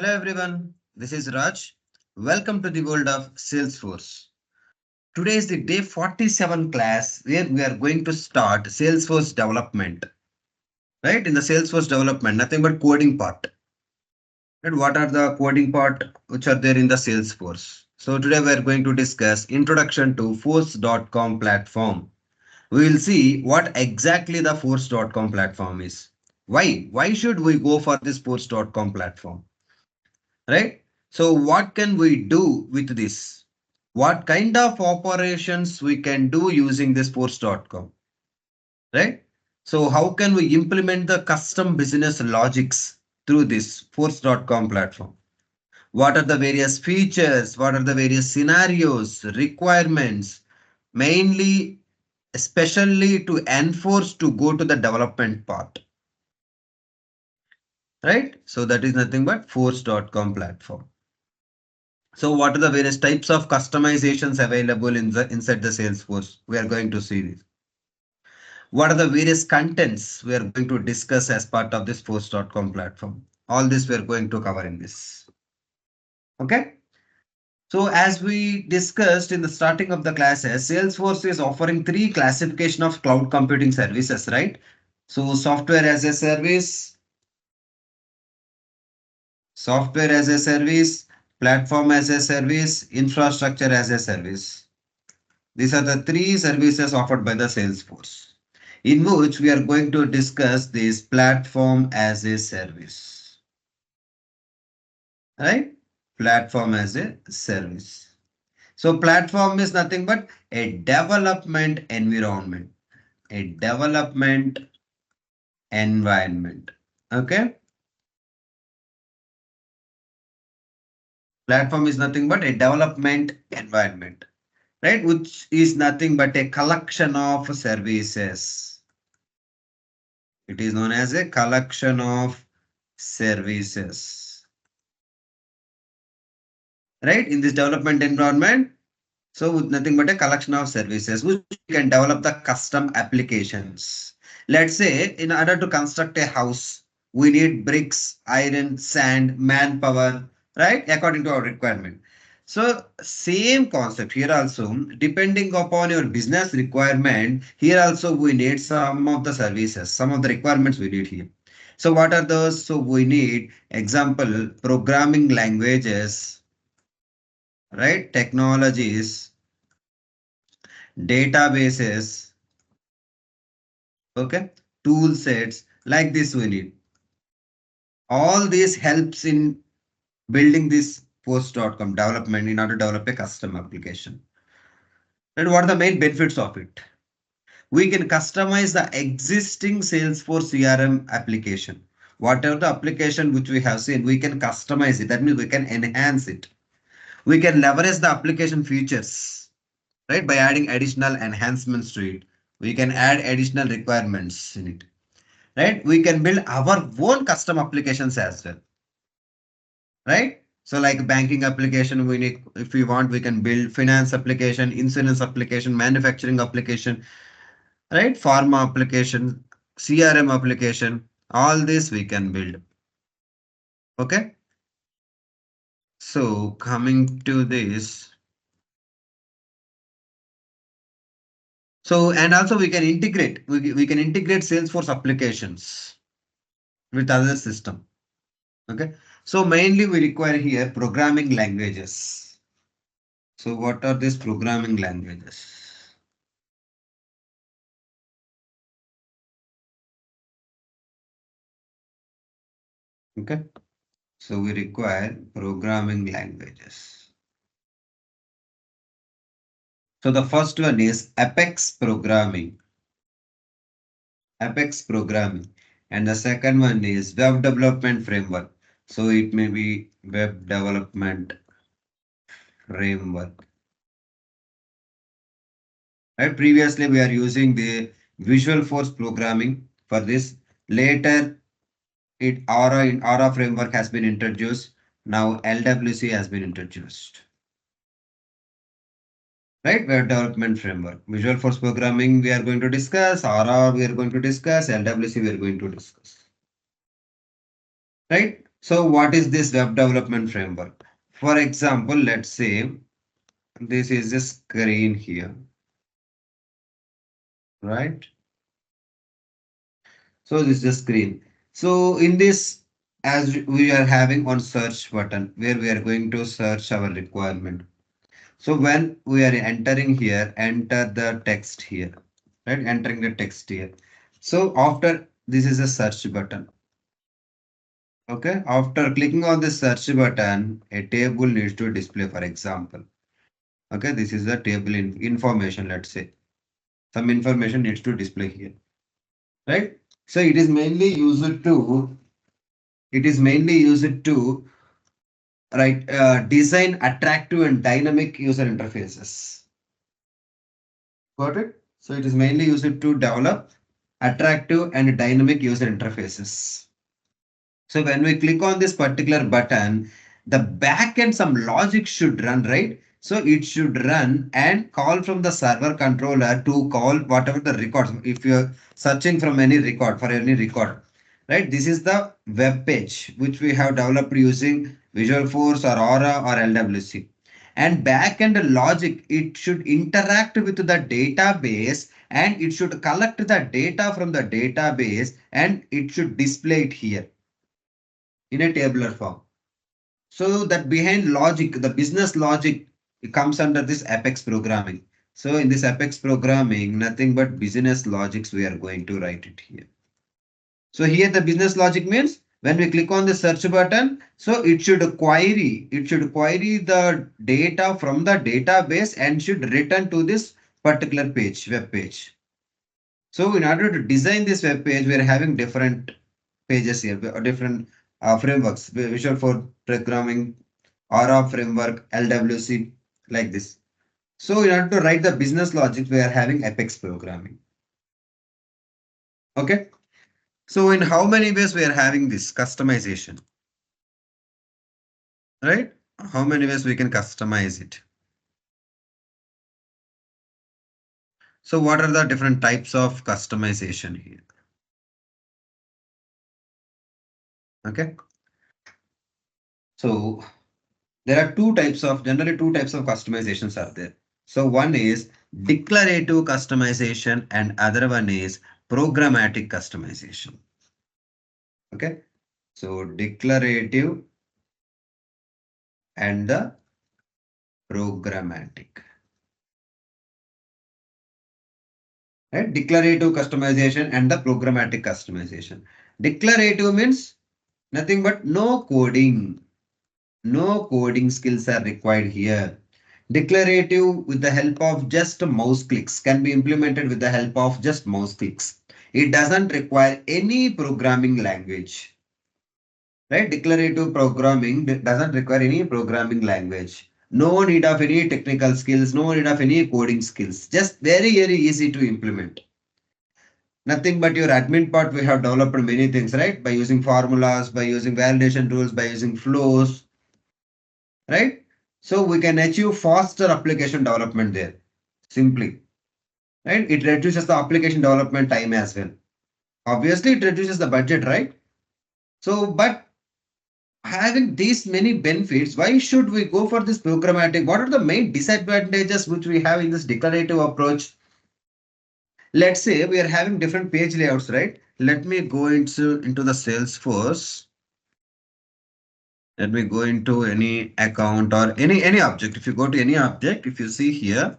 Hello everyone, this is Raj. Welcome to the world of Salesforce. Today is the day 47 class where we are going to start Salesforce development. Right? In the Salesforce development, nothing but coding part. And what are the coding part which are there in the Salesforce? So today we are going to discuss introduction to force.com platform. We will see what exactly the force.com platform is. Why? Why should we go for this force.com platform? Right? So what can we do with this? What kind of operations we can do using this force.com, right? So how can we implement the custom business logics through this force.com platform? What are the various features? What are the various scenarios, requirements, mainly, especially to enforce to go to the development part, right? So that is nothing but force.com platform. So what are the various types of customizations available inside the Salesforce? We are going to see this. What are the various contents we are going to discuss as part of this force.com platform? All this we are going to cover in this. Okay. So as we discussed in the starting of the classes, Salesforce is offering three classification of cloud computing services, right? So software as a service, platform as a service, infrastructure as a service. These are the three services offered by the Salesforce, in which we are going to discuss this platform as a service, right? Platform as a service. So platform is nothing but a development environment, a development environment. Okay. Platform is nothing but a development environment, right? Which is nothing but a collection of services. It is known as a collection of services, right? In this development environment, so with nothing but a collection of services which we can develop the custom applications. Let's say in order to construct a house, we need bricks, iron, sand, manpower, right? According to our requirement. So same concept here also, depending upon your business requirement, here also we need some of the services, some of the requirements we need here. So what are those? So we need example, programming languages, right? Technologies, databases, okay, tool sets like this we need. All this helps in building this post.com development in order to develop a custom application. And what are the main benefits of it? We can customize the existing Salesforce CRM application. Whatever the application which we have seen, we can customize it. That means we can enhance it. We can leverage the application features, right? By adding additional enhancements to it. We can add additional requirements in it, right? We can build our own custom applications as well, right? So like banking application, we need, if we want, we can build finance application, insurance application, manufacturing application, right? Pharma application, CRM application, all this we can build. Okay. So coming to this, so and also we can integrate, we can integrate Salesforce applications with other system. Okay. So mainly we require here programming languages. So what are these programming languages? Okay. So we require programming languages. So the first one is Apex programming. Apex programming. And the second one is web development framework. So it may be web development framework. Right? Previously we are using the Visual Force programming for this. Later it Aura framework has been introduced. Now LWC has been introduced. Right? Web development framework. Visual Force programming we are going to discuss. Aura we are going to discuss. LWC we are going to discuss. Right? So what is this web development framework? For example, let's say this is a screen here, right? So this is the screen. So in this, as we are having on search button where we are going to search our requirement. So when we are entering here, enter the text here, right? Entering the text here. So after this is a search button. Okay. After clicking on the search button, a table needs to display, for example. Okay. This is the table information, let's say. Some information needs to display here, right? So it is mainly used to right design attractive and dynamic user interfaces. Got it? So it is mainly used to develop attractive and dynamic user interfaces. So when we click on this particular button, the backend some logic should run, right? So it should run and call from the server controller to call whatever the records. If you're searching from any record for any record, right? This is the web page which we have developed using Visual Force or Aura or LWC. And backend logic, it should interact with the database and it should collect the data from the database and it should display it here in a tabular form. So that behind logic, the business logic, it comes under this Apex programming. So in this Apex programming, nothing but business logics we are going to write it here. So here the business logic means when we click on the search button, so it should query the data from the database and should return to this particular page, web page. So in order to design this web page, we are having different pages here, different frameworks, Visual for programming, Aura framework, LWC, like this. So in order to write the business logic, we are having Apex programming. Okay. So in how many ways we are having this customization, right? How many ways we can customize it? So what are the different types of customization here? Okay. So there are generally two types of customizations are there. So one is declarative customization and other one is programmatic customization. Okay. So declarative and the programmatic. Right? Declarative customization and the programmatic customization. Declarative means nothing but no coding. No coding skills are required here. Declarative with the help of just mouse clicks can be implemented with the help of just mouse clicks. It doesn't require any programming language. Right? Declarative programming doesn't require any programming language. No need of any technical skills, no need of any coding skills. Just very, very easy to implement. Nothing but your admin part, we have developed many things, right? By using formulas, by using validation rules, by using flows, right? So we can achieve faster application development there, simply, right? It reduces the application development time as well. Obviously, it reduces the budget, right? So, but having these many benefits, why should we go for this programmatic? What are the main disadvantages which we have in this declarative approach? Let's say we are having different page layouts, right? Let me go into the Salesforce. Let me go into any account or any object. If you go to any object, if you see here,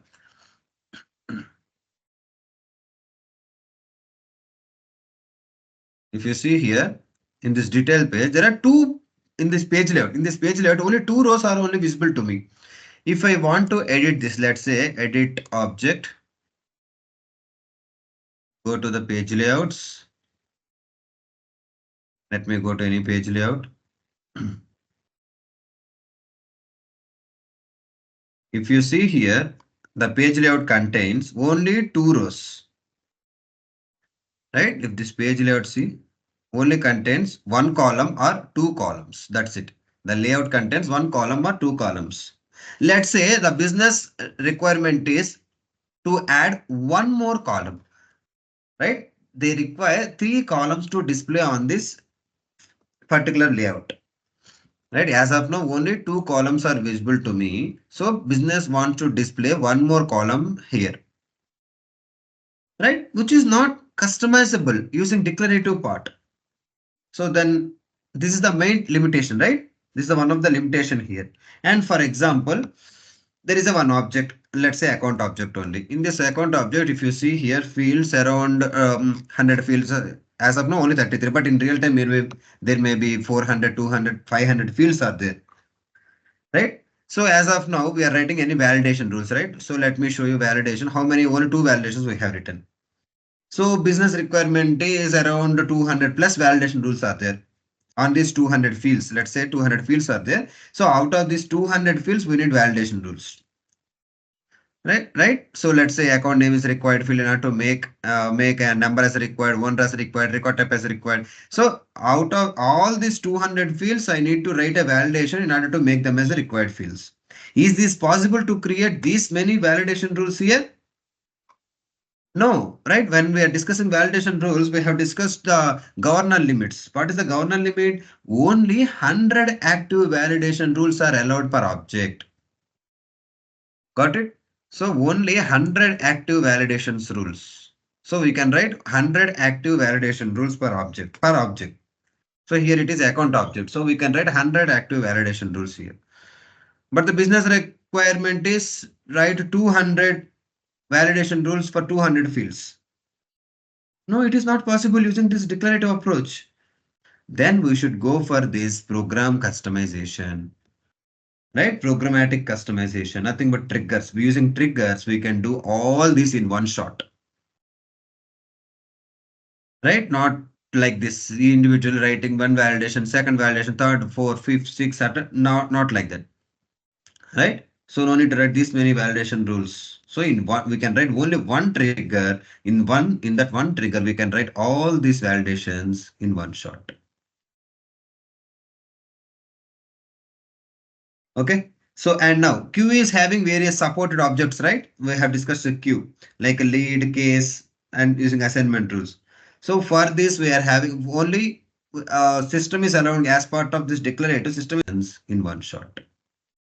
if you see here in this detail page, there are two in this page layout. In this page layout, only two rows are only visible to me. If I want to edit this, let's say edit object, go to the page layouts. Let me go to any page layout. If you see here, the page layout contains only two rows, right? If this page layout see only contains one column or two columns, that's it. The layout contains one column or two columns. Let's say the business requirement is to add one more column, right? They require three columns to display on this particular layout. right? As of now, only two columns are visible to me. So business wants to display one more column here, right? Which is not customizable using declarative part. So then this is the main limitation, right? This is the one of the limitation here. And for example, there is a one object, let's say account object only. In this account object, if you see here fields around 100 fields, as of now only 33, but in real time there may be 400, 200, 500 fields are there, right? So as of now, we are writing any validation rules, right? So let me show you validation. How many? Only two validations we have written. So business requirement is around 200 plus validation rules are there on these 200 fields. Let's say 200 fields are there. So out of these 200 fields, we need validation rules. Right. So let's say account name is required field in order to make a number as required, one as required, record type as required. So out of all these 200 fields, I need to write a validation in order to make them as the required fields. Is this possible to create these many validation rules here? No, right? When we are discussing validation rules, we have discussed the governor limits. What is the governor limit? Only 100 active validation rules are allowed per object. Got it? So only 100 active validations rules. So we can write 100 active validation rules per object. So here it is account object. So we can write 100 active validation rules here. But the business requirement is write 200 validation rules for 200 fields. No, it is not possible using this declarative approach. Then we should go for this program customization. Right? Programmatic customization, nothing but triggers. We using triggers, we can do all this in one shot. Right? Not like this individual writing one validation, second validation, third, fourth, fifth, sixth, not like that. Right? So no need to write this many validation rules. So in one, we can write only one trigger. In that one trigger, we can write all these validations in one shot. Okay. So and now queue is having various supported objects, right? We have discussed the queue like a lead, case, and using assignment rules. So for this, we are having only system is allowing as part of this declarative system in one shot.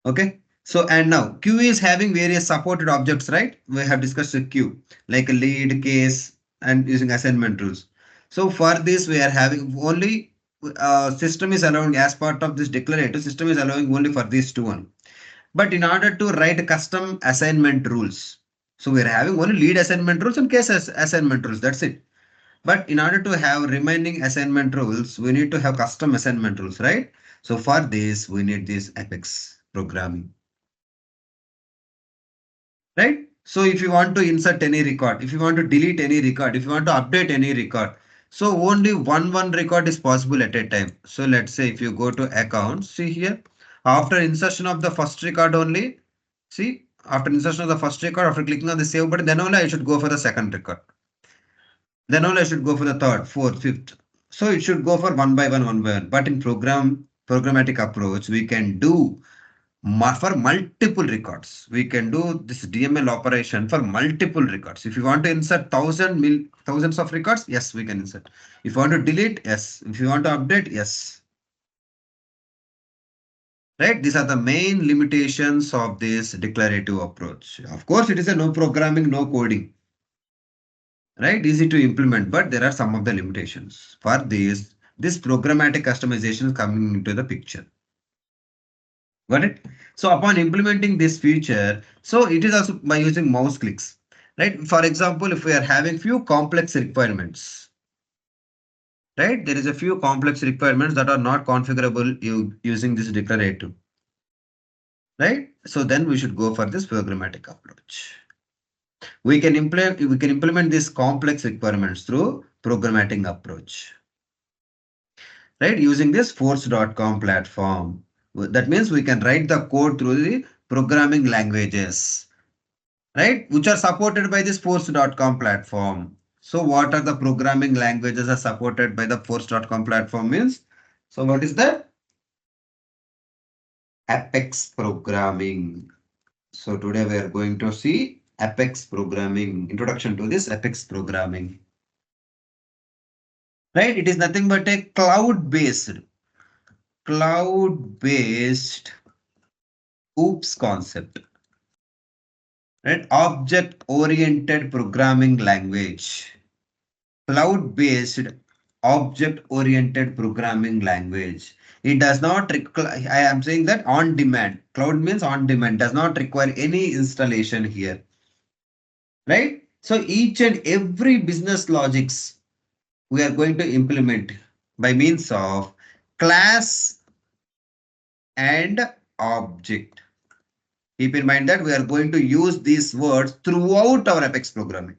Okay. So and now queue is having various supported objects, right? We have discussed the queue like a lead, case, and using assignment rules. So for this, we are having only system is allowing as part of this declarative system is allowing only for these two one. But in order to write custom assignment rules, so we're having only lead assignment rules and case assignment rules. That's it. But in order to have remaining assignment rules, we need to have custom assignment rules, right? So for this, we need this Apex programming, right? So if you want to insert any record, if you want to delete any record, if you want to update any record, so only one record is possible at a time. So let's say if you go to accounts, see here, after insertion of the first record only, see, after insertion of the first record, after clicking on the save button, then only I should go for the second record. Then only I should go for the third, fourth, fifth. So it should go for one by one, one by one. But in programmatic approach, we can do for multiple records. We can do this DML operation for multiple records. If you want to insert thousands of records, yes, we can insert. If you want to delete, yes. If you want to update, yes. Right? These are the main limitations of this declarative approach. Of course, it is a no programming, no coding. Right? Easy to implement, but there are some of the limitations. For this programmatic customization is coming into the picture. Got it? So upon implementing this feature, so it is also by using mouse clicks. Right? For example, if we are having few complex requirements, right? There is a few complex requirements that are not configurable using this declarative. Right? So then we should go for this programmatic approach. We can implement these complex requirements through programmatic approach, right? Using this force.com platform. That means we can write the code through the programming languages, right? Which are supported by this force.com platform. So what are the programming languages are supported by the force.com platform means? So what is that? Apex programming. So today we are going to see Apex programming, introduction to this Apex programming. Right? It is nothing but a cloud based, cloud-based OOPS concept, right? Object-oriented programming language. Cloud-based object-oriented programming language. It does not require, I am saying that on demand. Cloud means on demand, does not require any installation here, right? So each and every business logics we are going to implement by means of class and object. Keep in mind that we are going to use these words throughout our Apex programming.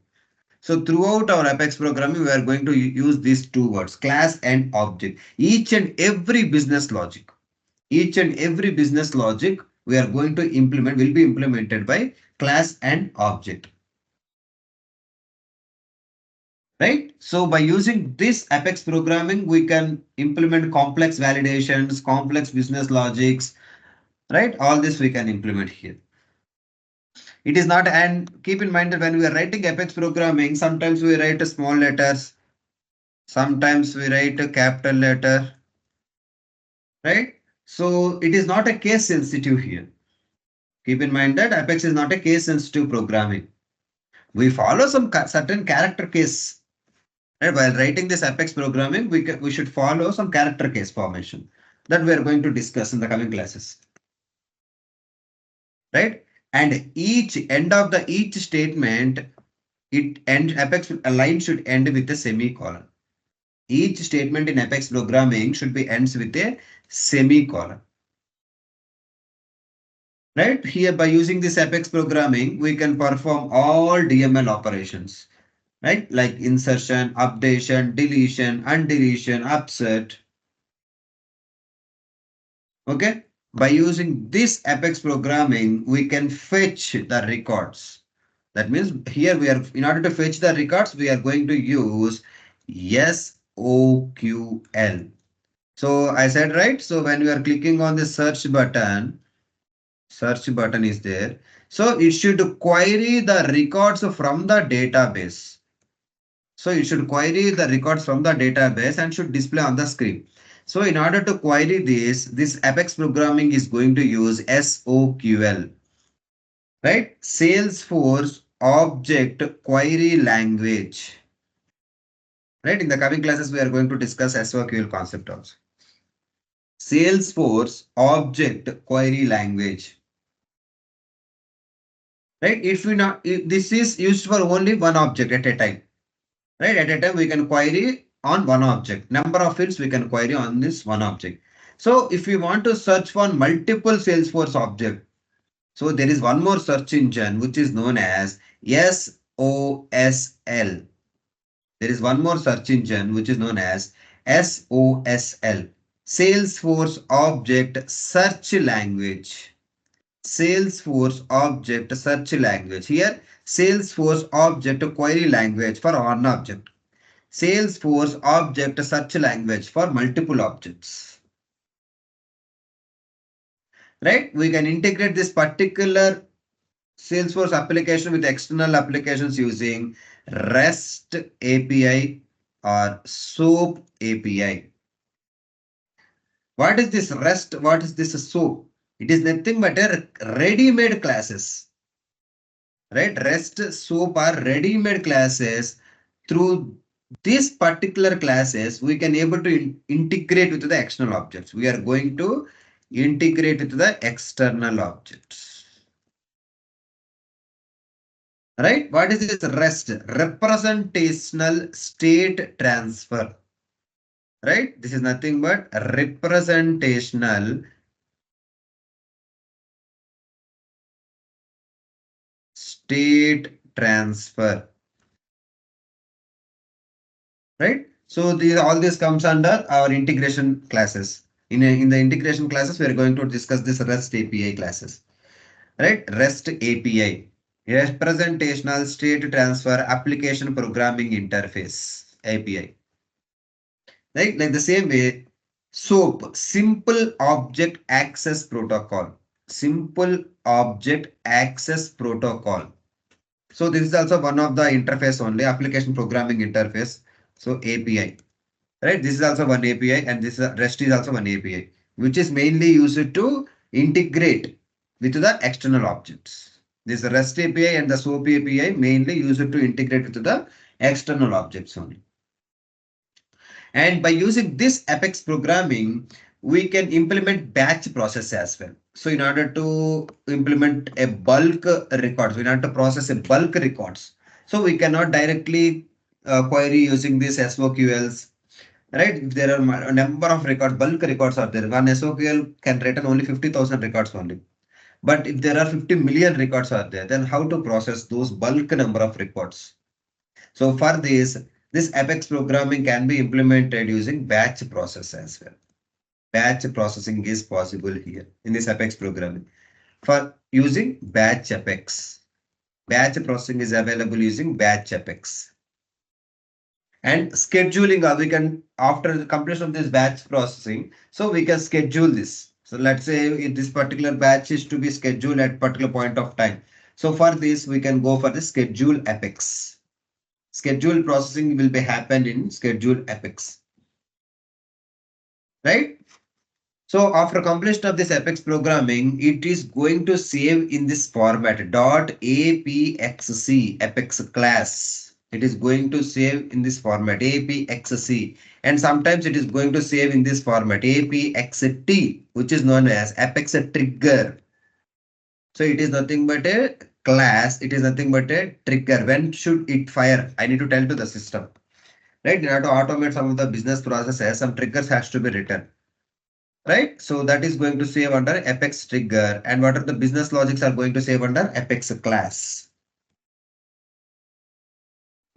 So throughout our Apex programming, we are going to use these two words, class and object. Each and every business logic, we are going to implement will be implemented by class and object. Right? So by using this Apex programming, we can implement complex validations, complex business logics, right? All this we can implement here. It is not, and keep in mind that when we are writing Apex programming, sometimes we write small letters, sometimes we write a capital letter, right? So it is not a case sensitive here. Keep in mind that Apex is not a case sensitive programming. We follow some certain character case. Right? While writing this Apex programming, we should follow some character case formation that we are going to discuss in the coming classes. Right? And each end of the each statement, Apex a line should end with a semicolon. Each statement in Apex programming should be ends with a semicolon. Right? Here by using this Apex programming, we can perform all DML operations. Right? Like insertion, updation, deletion, undeletion, upset. Okay. By using this Apex programming, we can fetch the records. That means here we are, in order to fetch the records, we are going to use SOQL. So I said, right? So when we are clicking on the search button is there. So it should query the records from the database. So it should query the records from the database and should display on the screen. So in order to query this Apex programming is going to use SOQL, right? Salesforce Object Query Language. Right? In the coming classes, we are going to discuss SOQL concept also. Salesforce Object Query Language. Right? If this is used for only one object at a time. Right? At a time, we can query on one object. Number of fields we can query on this one object. So if we want to search for multiple Salesforce object, so there is one more search engine which is known as SOSL. There is one more search engine which is known as SOSL. Salesforce Object Search Language. Salesforce Object Search Language. Here, Salesforce Object Query Language for one object. Salesforce Object Search Language for multiple objects. Right? We can integrate this particular Salesforce application with external applications using REST API or SOAP API. What is this REST? What is this SOAP? It is nothing but a ready-made classes. Right? REST, SOAP are ready-made classes. Through these particular classes, we can able to integrate with the external objects. We are going to integrate with the external objects. Right? What is this REST? Representational state transfer. Right? This is nothing but representational state transfer. Right? So all this comes under our integration classes. In the integration classes, we are going to discuss this REST API classes. Right? REST API. Representational state transfer application programming interface API. Right? Like the same way, SOAP, Simple Object Access Protocol. Simple Object Access Protocol. So this is also one of the interface only, application programming interface. So API. Right? This is also one API and this REST is also one API. which is mainly used to integrate with the external objects. This REST API and the SOAP API mainly used to integrate with the external objects only. And by using this Apex programming, we can implement batch process as well. So in order to implement a bulk records, we need to process a bulk records. So we cannot directly query using these SOQLs, right? If there are a number of records, bulk records are there. One SOQL can return only 50,000 records only. But if there are 50 million records are there, then how to process those bulk number of records? So for this Apex programming can be implemented using batch process as well. Batch processing is possible here in this Apex programming. For using batch Apex, batch processing is available using batch Apex. And scheduling, we can, after the completion of this batch processing, so we can schedule this. So let's say if this particular batch is to be scheduled at particular point of time. So for this, we can go for the schedule Apex. Schedule processing will be happen in schedule Apex, right? So after completion of this Apex programming, it is going to save in this format .apxc Apex class. It is going to save in this format apxc, and sometimes it is going to save in this format apxt, which is known as Apex trigger. So it is nothing but a class. It is nothing but a trigger. When should it fire? I need to tell to the system. Right, in order to automate some of the business processes, some triggers has to be written. Right, so that is going to save under Apex trigger, and what are the business logics are going to save under Apex class.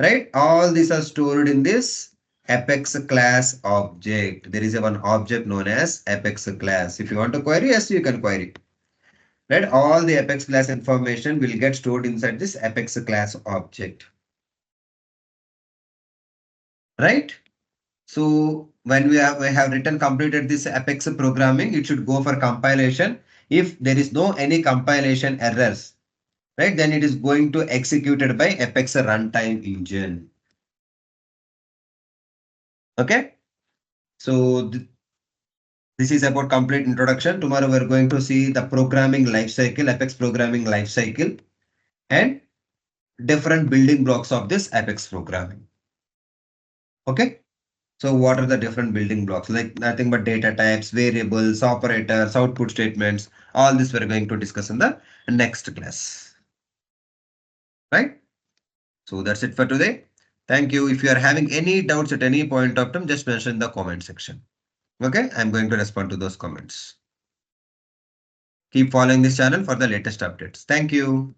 Right, all these are stored in this Apex class object. There is a one object known as Apex class. If you want to query, yes, you can query. Right, all the Apex class information will get stored inside this Apex class object. Right. So when we have written completed this Apex programming, it should go for compilation. If there is no any compilation errors, right, then it is going to executed by Apex runtime engine. Okay. So this is about complete introduction. Tomorrow we're going to see the programming lifecycle, Apex programming lifecycle, and different building blocks of this Apex programming. Okay. So what are the different building blocks? Like nothing but data types, variables, operators, output statements. All this we're going to discuss in the next class. Right? So that's it for today. Thank you. If you are having any doubts at any point of time, just mention in the comment section. Okay, I'm going to respond to those comments. Keep following this channel for the latest updates. Thank you.